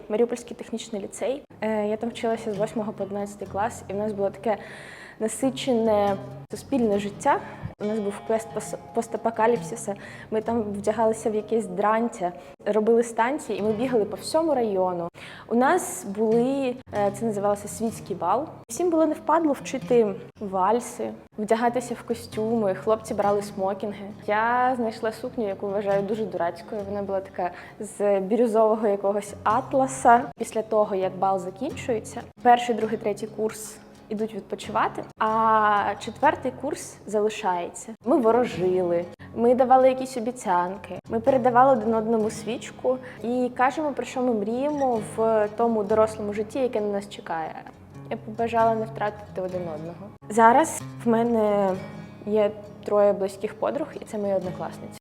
Маріупольський технічний ліцей. Я там вчилася з 8 по 11 клас, і в нас було таке насичене суспільне життя. У нас був квест постапокаліпсиса. Ми там вдягалися в якесь дрантя, робили станції, і ми бігали по всьому району. У нас були, це називалося світський бал. Всім було не впадло вчити вальси, вдягатися в костюми, хлопці брали смокінги. Я знайшла сукню, яку вважаю дуже дурацькою. Вона була така з бірюзового якогось атласа. Після того, як бал закінчується, перший, другий, третій курс ідуть відпочивати, а четвертий курс залишається. Ми ворожили, ми давали якісь обіцянки, ми передавали один одному свічку і кажемо, про що ми мріємо в тому дорослому житті, яке на нас чекає. Я побажала не втратити один одного. Зараз в мене є 3 близьких подруг, і це мої однокласниці.